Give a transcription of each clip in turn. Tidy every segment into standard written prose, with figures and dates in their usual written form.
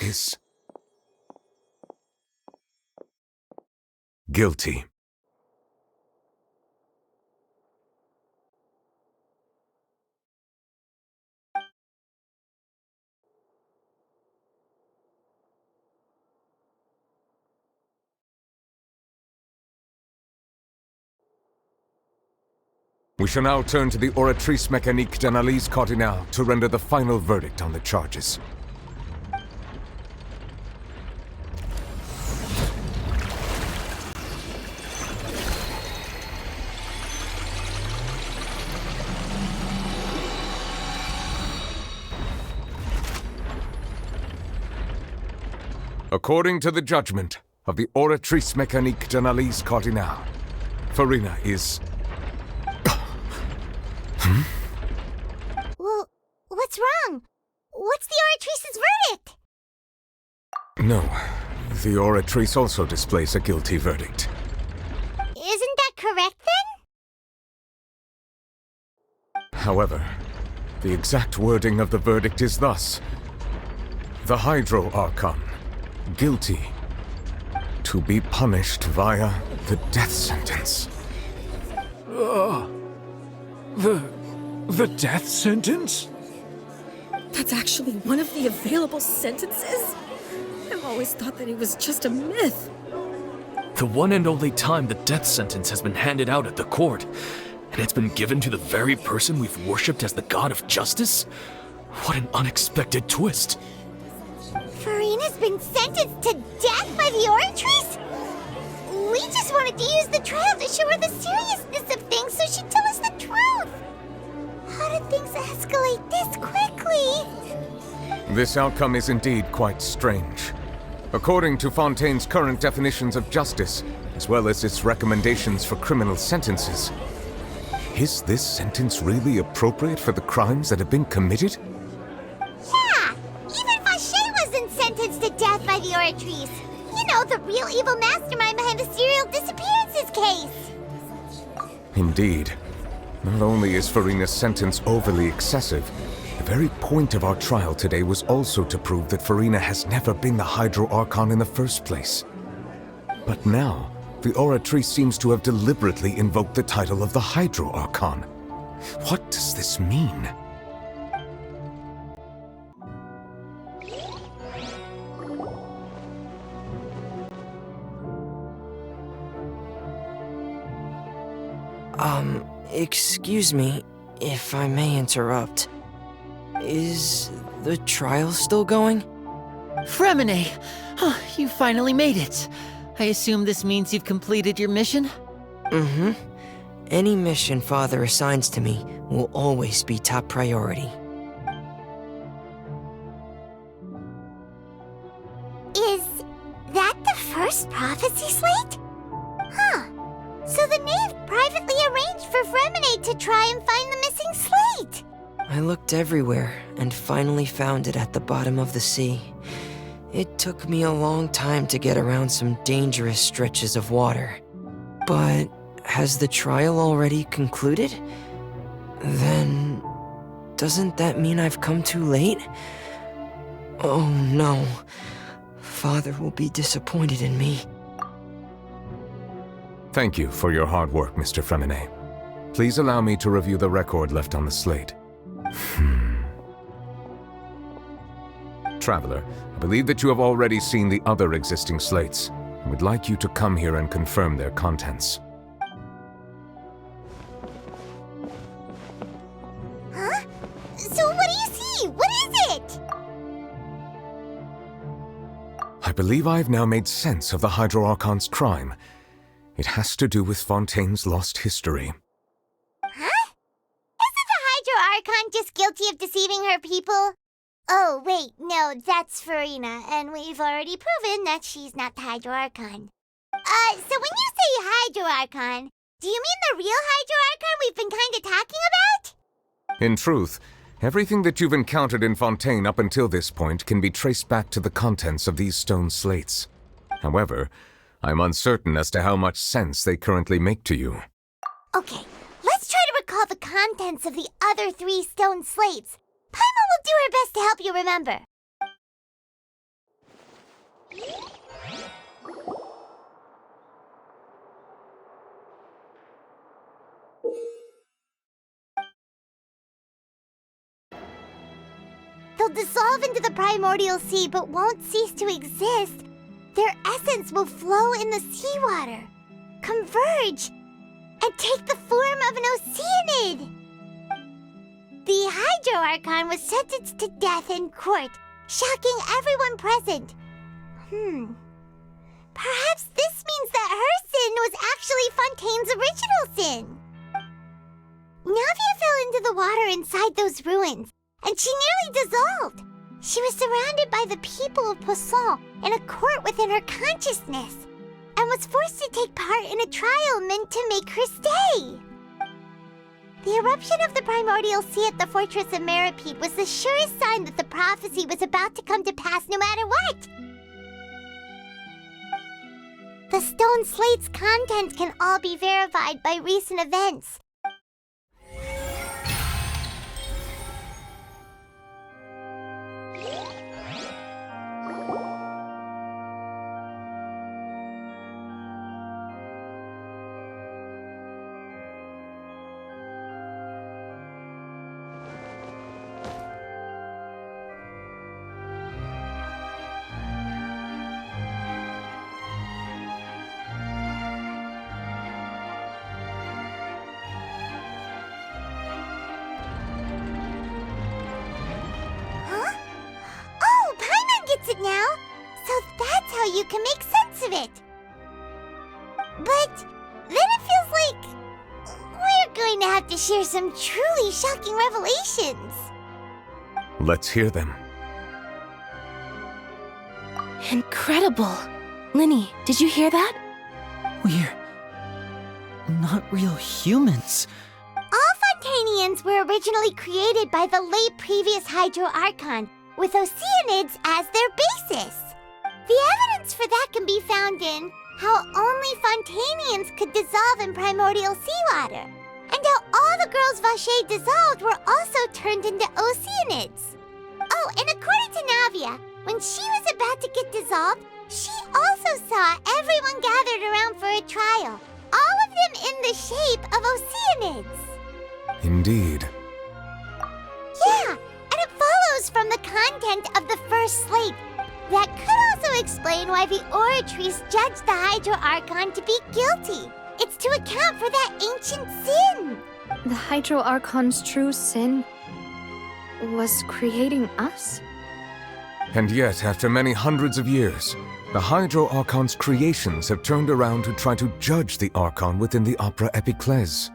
is guilty. We shall now turn to the Oratrice Mécanique d'Analyse Cardinale to render the final verdict on the charges. According to the judgment of the Oratrice Mécanique d'Analyse Cardinale, Furina is... Well, what's wrong? What's the Oratrice's verdict? No, the Oratrice also displays a guilty verdict. Isn't that correct, then? However, the exact wording of the verdict is thus: the Hydro Archon, guilty, to be punished via the death sentence. The death sentence? That's actually one of the available sentences? I've always thought that it was just a myth. The one and only time the death sentence has been handed out at the court, and it's been given to the very person we've worshipped as the god of justice? What an unexpected twist. Furina's been sentenced to death by the Oratrice? We just wanted to use the trial to show her the seriousness of things so she'd tell us the truth. How did things escalate this quickly? This outcome is indeed quite strange. According to Fontaine's current definitions of justice, as well as its recommendations for criminal sentences, is this sentence really appropriate for the crimes that have been committed? Yeah! Even Vacher wasn't sentenced to death by the Oratrice. You know, the real evil mastermind behind the serial disappearances case. Indeed. Not only is Furina's sentence overly excessive, the very point of our trial today was also to prove that Furina has never been the Hydro Archon in the first place. But now, the Oratrice seems to have deliberately invoked the title of the Hydro Archon. What does this mean? Excuse me, if I may interrupt. Is the trial still going? Fremine! Oh, you finally made it. I assume this means you've completed your mission? Mm-hmm. Any mission Father assigns to me will always be top priority. Is that the first prophecy slate? Huh. So the knave privately arranged for Fremine to try and find the missing slate. I looked everywhere and finally found it at the bottom of the sea. It took me a long time to get around some dangerous stretches of water. But has the trial already concluded? Then doesn't that mean I've come too late? Oh no. Father will be disappointed in me. Thank you for your hard work, Mr. Fremine. Please allow me to review the record left on the slate. Traveler, I believe that you have already seen the other existing slates. I would like you to come here and confirm their contents. Huh? So what do you see? What is it? I believe I have now made sense of the Hydro Archon's crime. It has to do with Fontaine's lost history. Huh? Isn't the Hydro Archon just guilty of deceiving her people? Oh, wait, no, that's Furina, and we've already proven that she's not the Hydro Archon. So when you say Hydro Archon, do you mean the real Hydro Archon we've been kinda talking about? In truth, everything that you've encountered in Fontaine up until this point can be traced back to the contents of these stone slates. However, I'm uncertain as to how much sense they currently make to you. Okay, let's try to recall the contents of the other 3 stone slates. Paimon will do her best to help you remember. dissolve into the primordial sea but won't cease to exist, their essence will flow in the seawater, converge, and take the form of an Oceanid. The Hydro Archon was sentenced to death in court, shocking everyone present. Perhaps this means that her sin was actually Fontaine's original sin. Navia fell into the water inside those ruins, and she nearly dissolved. She was surrounded by the people of Poisson in a court within her consciousness, and was forced to take part in a trial meant to make her stay. The eruption of the primordial sea at the fortress of Meripede was the surest sign that the prophecy was about to come to pass no matter what. The stone slate's contents can all be verified by recent events. It now, so that's how you can make sense of it. But then it feels like we're going to have to share some truly shocking revelations. Let's hear them. Incredible. Linny, did you hear that? We're not real humans. All Fontanians were originally created by the late previous Hydro Archon, with Oceanids as their basis. The evidence for that can be found in how only Fontanians could dissolve in primordial seawater, and how all the girls Vacher dissolved were also turned into Oceanids. Oh, and according to Navia, when she was about to get dissolved, she also saw everyone gathered around for a trial, all of them in the shape of Oceanids. Indeed. Yeah, and it follows from the content of the first slate. That could also explain why the Oratrice judged the Hydro Archon to be guilty. It's to account for that ancient sin. The Hydro Archon's true sin was creating us? And yet, after many hundreds of years, the Hydro Archon's creations have turned around to try to judge the Archon within the Opera Epiclese.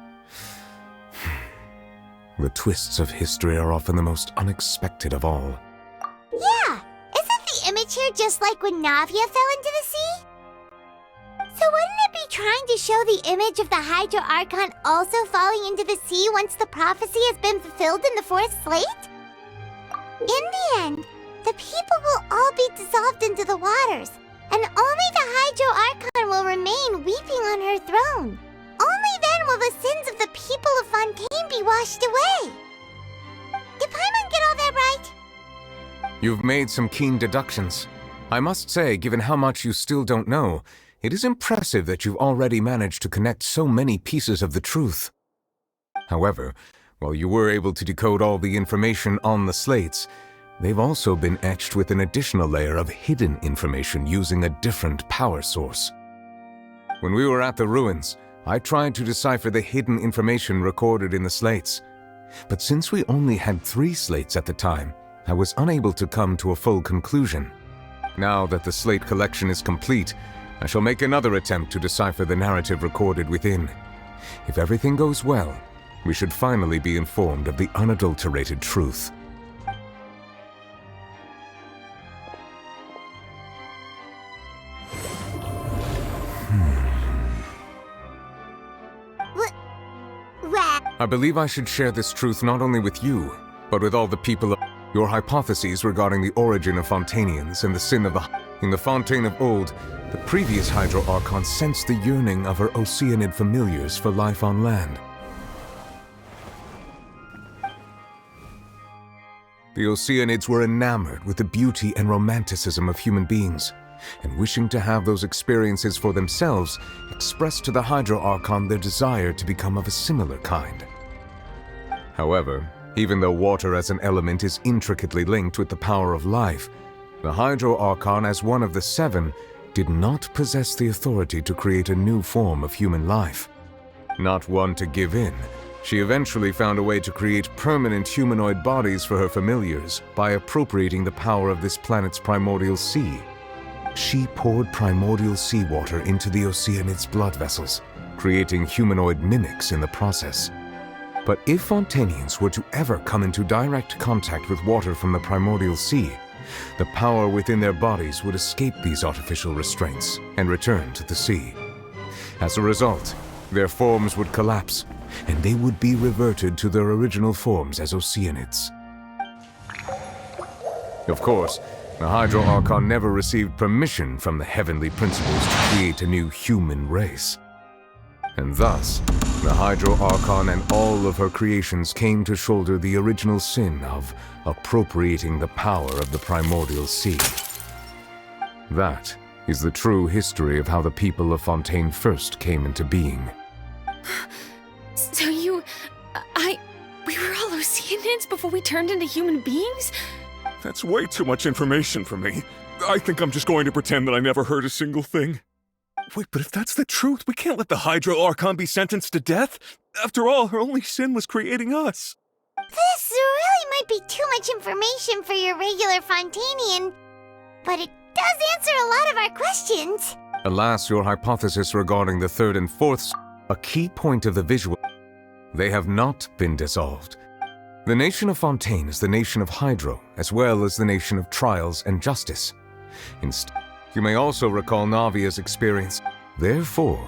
The twists of history are often the most unexpected of all. Yeah, isn't the image here just like when Navia fell into the sea? So wouldn't it be trying to show the image of the Hydro Archon also falling into the sea once the prophecy has been fulfilled in the fourth slate? In the end, the people will all be dissolved into the waters, and only the Hydro Archon will remain weeping on her throne. Only then will the sins of the people of Fontaine be washed away. Did Paimon get all that right? You've made some keen deductions. I must say, given how much you still don't know, it is impressive that you've already managed to connect so many pieces of the truth. However, while you were able to decode all the information on the slates, they've also been etched with an additional layer of hidden information using a different power source. When we were at the ruins, I tried to decipher the hidden information recorded in the slates. But since we only had 3 slates at the time, I was unable to come to a full conclusion. Now that the slate collection is complete, I shall make another attempt to decipher the narrative recorded within. If everything goes well, we should finally be informed of the unadulterated truth. I believe I should share this truth not only with you, but with all the people of your hypotheses regarding the origin of Fontanians and the sin of the... In the Fontaine of old, the previous Hydro Archon sensed the yearning of her Oceanid familiars for life on land. The Oceanids were enamored with the beauty and romanticism of human beings, and wishing to have those experiences for themselves, expressed to the Hydro Archon their desire to become of a similar kind. However, Even though water as an element is intricately linked with the power of life, the Hydro Archon, as one of the seven, did not possess the authority to create a new form of human life. Not one to give in, she eventually found a way to create permanent humanoid bodies for her familiars by appropriating the power of this planet's primordial sea. She poured primordial seawater into the Oceanid's blood vessels, creating humanoid mimics in the process. But if Fontainians were to ever come into direct contact with water from the primordial sea, the power within their bodies would escape these artificial restraints and return to the sea. As a result, their forms would collapse, and they would be reverted to their original forms as Oceanids. Of course, the Hydro Archon never received permission from the heavenly principles to create a new human race. And thus, the Hydro Archon and all of her creations came to shoulder the original sin of appropriating the power of the primordial sea. That is the true history of how the people of Fontaine first came into being. So we were all Oceanids before we turned into human beings? That's way too much information for me. I think I'm just going to pretend that I never heard a single thing. Wait, but if that's the truth, we can't let the Hydro Archon be sentenced to death. After all, her only sin was creating us. This really might be too much information for your regular Fontainian, but it does answer a lot of our questions. Alas, your hypothesis regarding the third and fourth, a key point of the visual, they have not been dissolved. The nation of Fontaine is the nation of Hydro, as well as the nation of trials and justice. You may also recall Navia's experience. Therefore,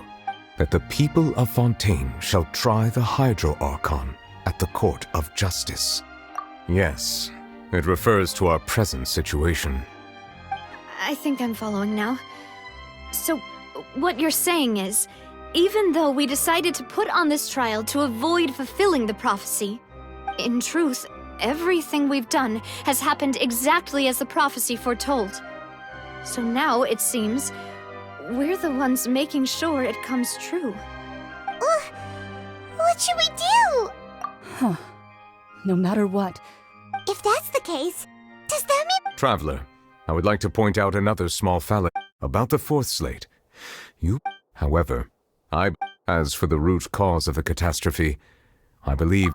that the people of Fontaine shall try the Hydro Archon at the court of justice. Yes, it refers to our present situation. I think I'm following now. So, what you're saying is, even though we decided to put on this trial to avoid fulfilling the prophecy, in truth, everything we've done has happened exactly as the prophecy foretold. So now, it seems, we're the ones making sure it comes true. What should we do? Huh. No matter what. If that's the case, does that mean— Traveler, I would like to point out another small fallacy about the fourth slate. However, as for the root cause of the catastrophe, I believe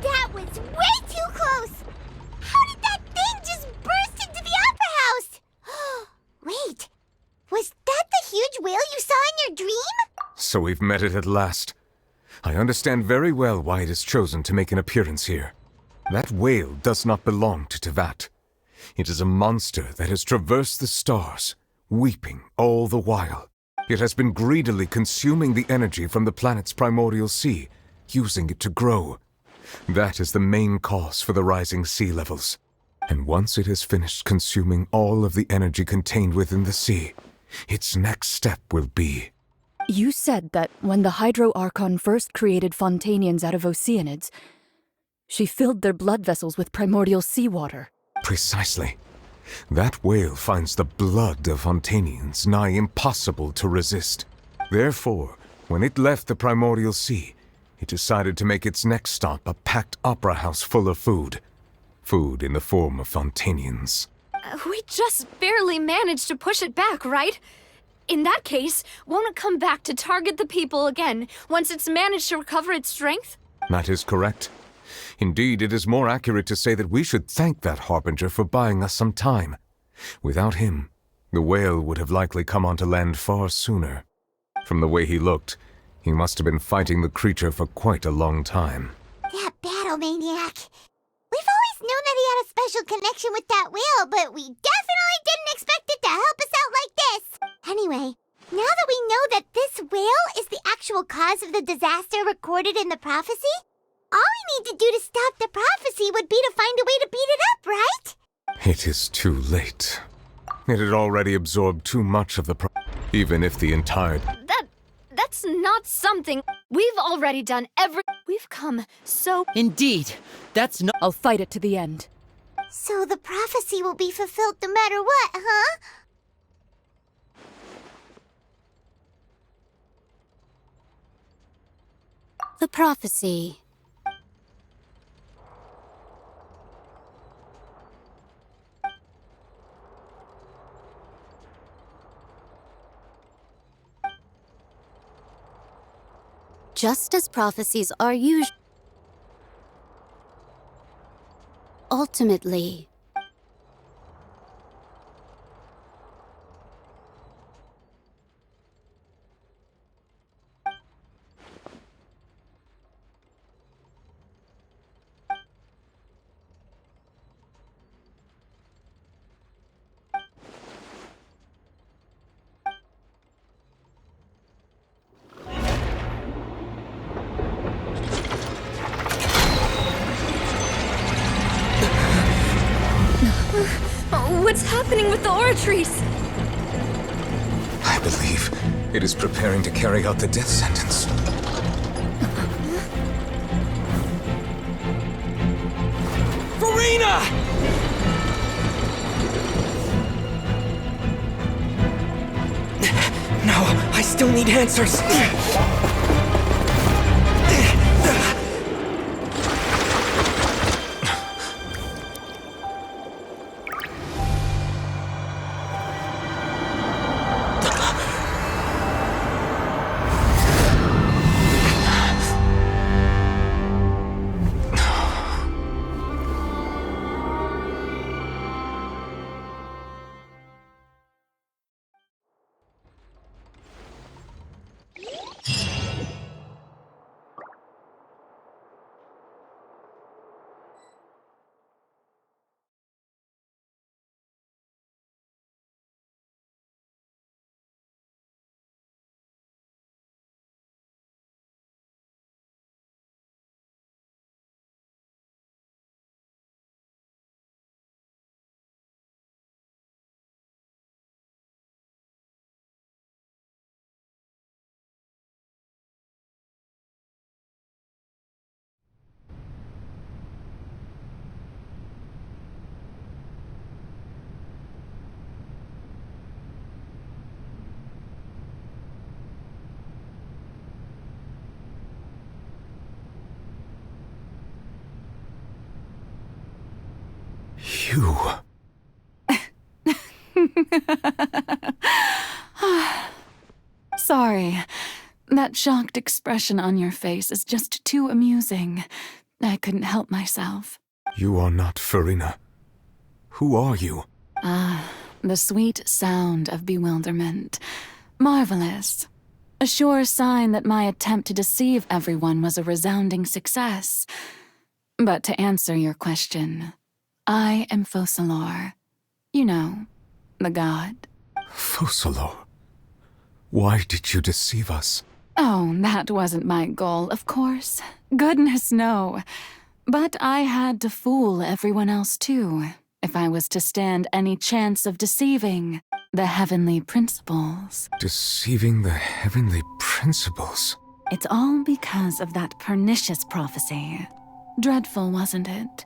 that was way too close! How did that thing just burst into the Opera House? Wait, was that the huge whale you saw in your dream? so. We've met it at last. I understand very well why it has chosen to make an appearance here. That whale does not belong to Tevat. It is a monster that has traversed the stars, weeping all the while. It has been greedily consuming the energy from the planet's primordial sea, using it to grow. That is the main cause for the rising sea levels. And once it has finished consuming all of the energy contained within the sea, its next step will be... You said that when the Hydro Archon first created Fontanians out of Oceanids, she filled their blood vessels with primordial seawater. Precisely. That whale finds the blood of Fontanians nigh impossible to resist. Therefore, when it left the primordial sea, it decided to make its next stop a packed opera house full of food. Food in the form of Fontanians. We just barely managed to push it back, right? In that case, won't it come back to target the people again once it's managed to recover its strength? That is correct. Indeed, it is more accurate to say that we should thank that Harbinger for buying us some time. Without him, the whale would have likely come onto land far sooner. From the way he looked, he must have been fighting the creature for quite a long time. That battle maniac. We've always known that he had a special connection with that whale, but we definitely didn't expect it to help us out like this. Anyway, now that we know that this whale is the actual cause of the disaster recorded in the prophecy, all we need to do to stop the prophecy would be to find a way to beat it up, right? It is too late. It had already absorbed too much of the even if the entire... That's not something... We've already done We've come so... Indeed, that's not... I'll fight it to the end. So the prophecy will be fulfilled no matter what, huh? The prophecy. Just as prophecies are usually ultimately What's happening with the oratories? I believe it is preparing to carry out the death sentence. Furina! No, I still need answers. You... Sorry. That shocked expression on your face is just too amusing. I couldn't help myself. You are not Furina. Who are you? The sweet sound of bewilderment. Marvelous. A sure sign that my attempt to deceive everyone was a resounding success. But to answer your question, I am Focalor. You know, the god. Focalor, why did you deceive us? Oh, that wasn't my goal, of course. Goodness, no. But I had to fool everyone else too, if I was to stand any chance of deceiving the heavenly principles. Deceiving the heavenly principles? It's all because of that pernicious prophecy. Dreadful, wasn't it?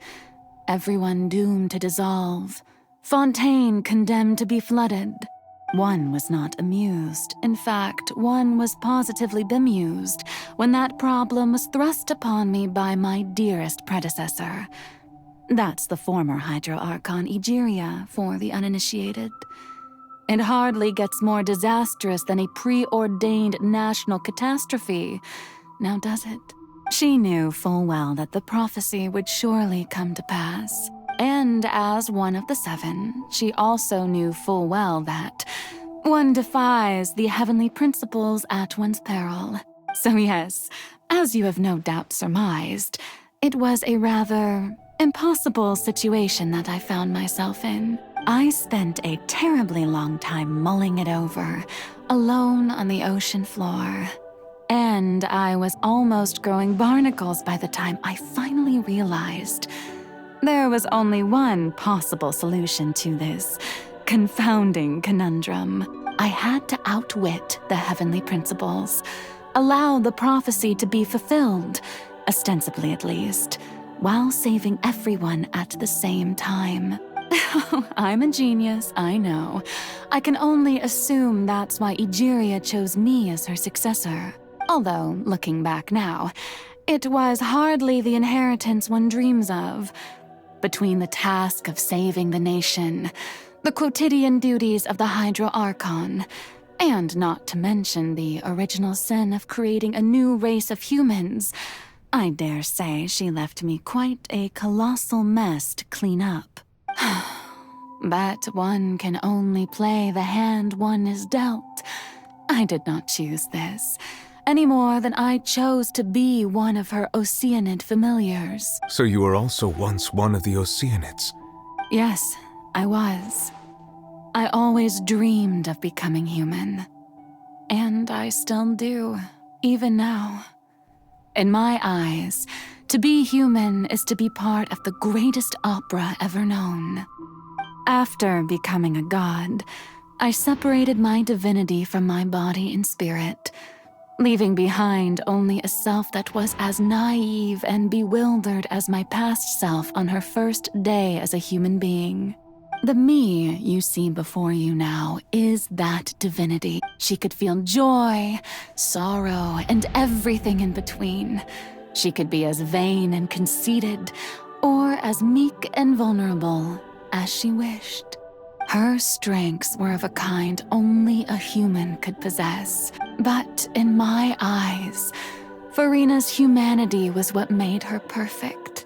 Everyone doomed to dissolve. Fontaine condemned to be flooded. One was not amused. In fact, one was positively bemused when that problem was thrust upon me by my dearest predecessor. That's the former Hydro Archon Egeria, for the uninitiated. It hardly gets more disastrous than a preordained national catastrophe, now does it? She knew full well that the prophecy would surely come to pass. And as one of the seven, she also knew full well that one defies the heavenly principles at one's peril. So yes, as you have no doubt surmised, it was a rather impossible situation that I found myself in. I spent a terribly long time mulling it over, alone on the ocean floor. And I was almost growing barnacles by the time I finally realized there was only one possible solution to this confounding conundrum. I had to outwit the heavenly principles, allow the prophecy to be fulfilled, ostensibly at least, while saving everyone at the same time. I'm a genius, I know. I can only assume that's why Egeria chose me as her successor. Although, looking back now, it was hardly the inheritance one dreams of. Between the task of saving the nation, the quotidian duties of the Hydro Archon, and not to mention the original sin of creating a new race of humans, I dare say she left me quite a colossal mess to clean up. But one can only play the hand one is dealt. I did not choose this, any more than I chose to be one of her Oceanid familiars. So you were also once one of the Oceanids? Yes, I was. I always dreamed of becoming human. And I still do, even now. In my eyes, to be human is to be part of the greatest opera ever known. After becoming a god, I separated my divinity from my body and spirit, leaving behind only a self that was as naive and bewildered as my past self on her first day as a human being. The me you see before you now is that divinity. She could feel joy, sorrow, and everything in between. She could be as vain and conceited, or as meek and vulnerable as she wished. Her strengths were of a kind only a human could possess. But in my eyes, Furina's humanity was what made her perfect.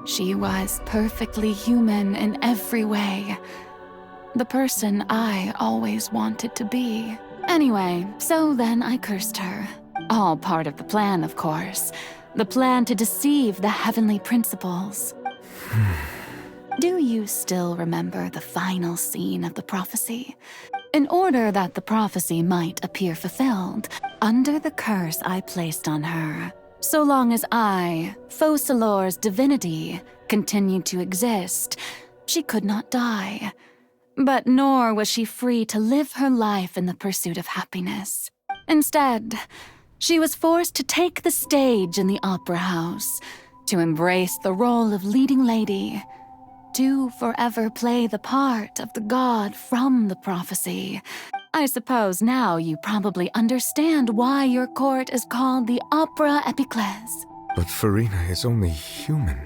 She was perfectly human in every way. The person I always wanted to be. Anyway, so then I cursed her. All part of the plan, of course. The plan to deceive the heavenly principles. Do you still remember the final scene of the prophecy? In order that the prophecy might appear fulfilled, under the curse I placed on her, so long as I, Focalor's divinity, continued to exist, she could not die. But nor was she free to live her life in the pursuit of happiness. Instead, she was forced to take the stage in the opera house, to embrace the role of leading lady, to forever play the part of the god from the prophecy. I suppose now you probably understand why your court is called the Opera Epiclese. But Furina is only human,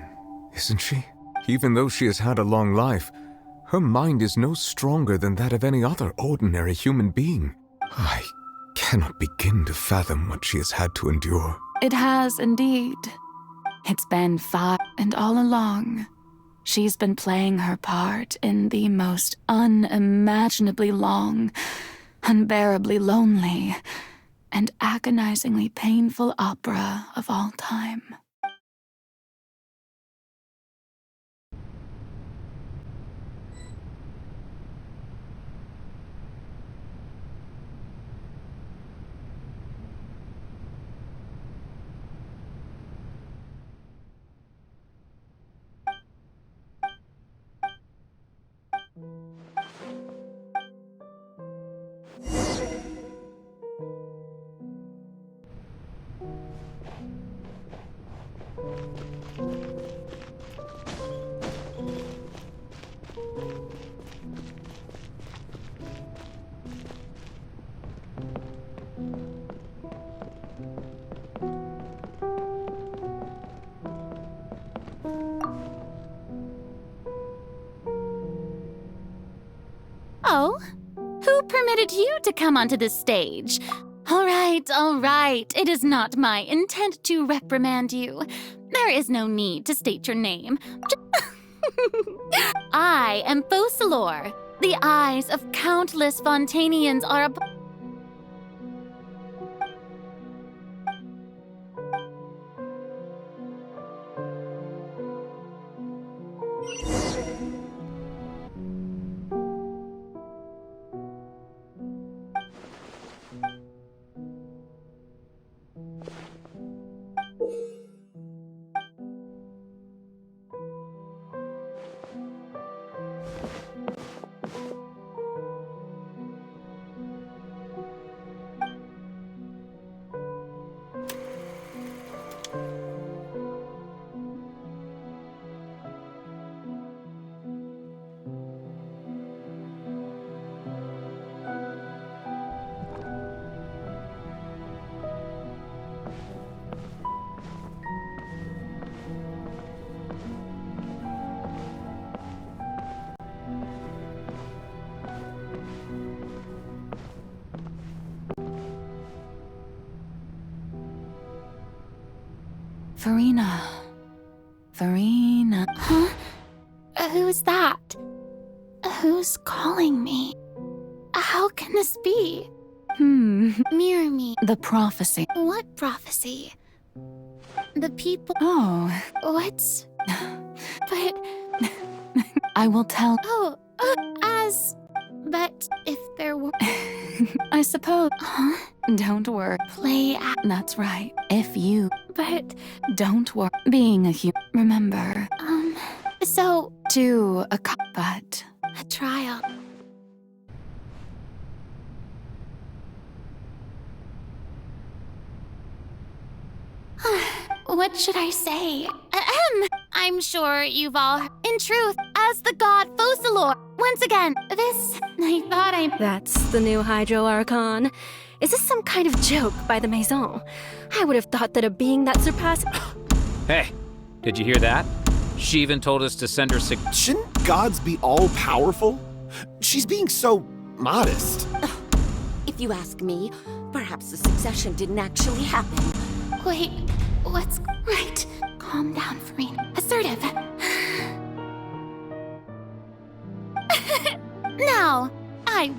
isn't she? Even though she has had a long life, her mind is no stronger than that of any other ordinary human being. I cannot begin to fathom what she has had to endure. It has indeed. It's been far, and all along, she's been playing her part in the most unimaginably long, unbearably lonely, and agonizingly painful opera of all time. permitted you to come onto this stage. All right. It is not my intent to reprimand you. There is no need to state your name. I am Focalor. The eyes of countless Fontanians are upon. Furina. Huh? Who's that? Who's calling me? How can this be? Mirror me. The prophecy. What prophecy? The people. Oh. What? But. I will tell. Oh, But if there were. I suppose. Huh? Don't worry. Play. That's right. If you. But. Don't worry. Being a human. Remember. So. To a. But. A trial. What should I say? I'm sure you've all. In truth, as the god Focalor, once again, this. I thought I. That's the new Hydro Archon. Is this some kind of joke by the Maison? I would have thought that a being that surpassed. Hey, did you hear that? She even told us to send her Shouldn't gods be all-powerful? She's being so modest. If you ask me, perhaps the succession didn't actually happen. Wait, what's right? Calm down, Furina. Assertive. Now, I